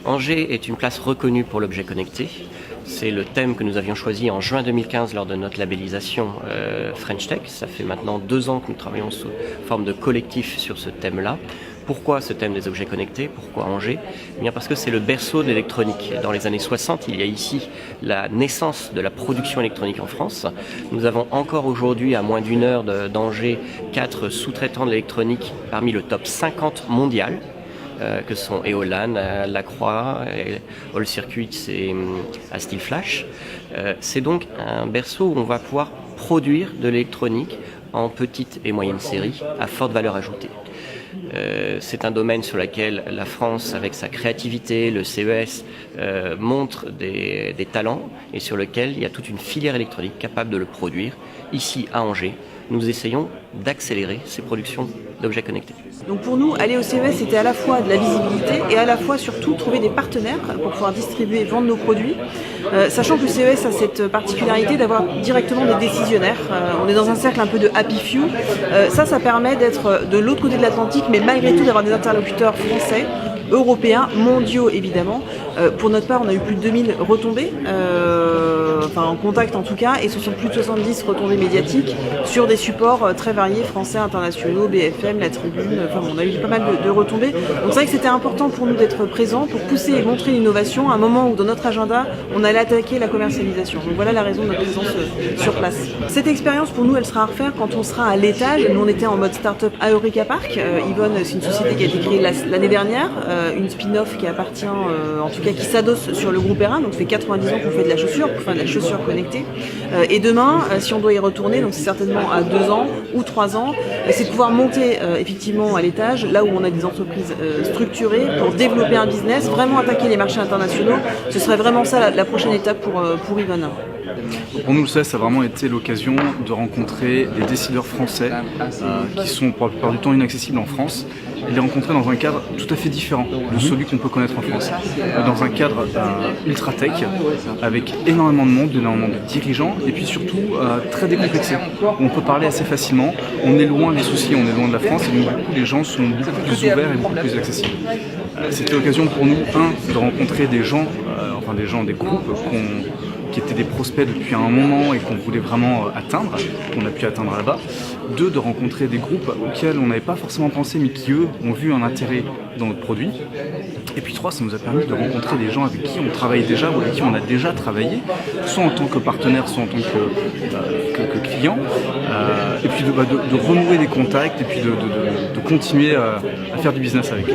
Angers est une place reconnue pour l'objet connecté. C'est le thème que nous avions choisi en juin 2015 lors de notre labellisation French Tech. Ça fait maintenant 2 ans que nous travaillons sous forme de collectif sur ce thème-là. Pourquoi ce thème des objets connectés? Pourquoi Angers? Eh bien parce que c'est le berceau de l'électronique. Dans les années 60, il y a ici la naissance de la production électronique en France. Nous avons encore aujourd'hui, à moins d'1 heure d'Angers, 4 sous-traitants de l'électronique parmi le top 50 mondial. Que sont Eolan, Lacroix, All Circuits et Astil-Flash. C'est donc un berceau où on va pouvoir produire de l'électronique en petite et moyenne série à forte valeur ajoutée. C'est un domaine sur lequel la France, avec sa créativité, le CES, montre des talents et sur lequel il y a toute une filière électronique capable de le produire. Ici, à Angers, nous essayons d'accélérer ces productions d'objets connectés. Donc pour nous, aller au CES, c'était à la fois de la visibilité et à la fois surtout trouver des partenaires pour pouvoir distribuer et vendre nos produits, sachant que le CES a cette particularité d'avoir directement des décisionnaires. On est dans un cercle un peu de happy few. Ça permet d'être de l'autre côté de l'Atlantique, mais malgré tout d'avoir des interlocuteurs français, européens, mondiaux évidemment. Pour notre part, on a eu plus de 2000 retombées, en contact en tout cas, et ce sont plus de 70 retombées médiatiques sur des supports très variés, français, internationaux, BFM, La Tribune, on a eu pas mal de retombées. Donc c'est vrai que c'était important pour nous d'être présents, pour pousser et montrer l'innovation à un moment où dans notre agenda, on allait attaquer la commercialisation. Donc voilà la raison de notre présence sur place. Cette expérience pour nous, elle sera à refaire quand on sera à l'étage. Nous on était en mode start-up à Eureka Park. Yvonne, c'est une société qui a été créée l'année dernière, une spin-off qui appartient, en tout cas qui s'adosse sur le groupe R1, donc ça fait 90 ans qu'on fait de la chaussure, pour faire de la chaussure connectée. Et demain, si on doit y retourner, donc c'est certainement à 2 ans ou 3 ans, c'est de pouvoir monter effectivement à l'étage, là où on a des entreprises structurées pour développer un business, vraiment attaquer les marchés internationaux. Ce serait vraiment ça la prochaine étape pour Yvonne. Pour nous, le CES a vraiment été l'occasion de rencontrer des décideurs français qui sont pour la plupart du temps inaccessibles en France, et les rencontrer dans un cadre tout à fait différent de celui qu'on peut connaître en France. Dans un cadre ultra tech, avec énormément de monde, énormément de dirigeants, et puis surtout très décomplexé. On peut parler assez facilement, on est loin des soucis, on est loin de la France, et donc du coup les gens sont beaucoup plus ouverts et beaucoup plus accessibles. C'était l'occasion pour nous, de rencontrer des gens, des groupes qui étaient des prospects depuis un moment et qu'on voulait vraiment atteindre, qu'on a pu atteindre là-bas. 2, de rencontrer des groupes auxquels on n'avait pas forcément pensé, mais qui eux ont vu un intérêt dans notre produit. Et puis 3, ça nous a permis de rencontrer des gens avec qui on travaille déjà ou avec qui on a déjà travaillé, soit en tant que partenaire, soit en tant que client, et puis de renouer des contacts et puis de continuer à faire du business avec eux.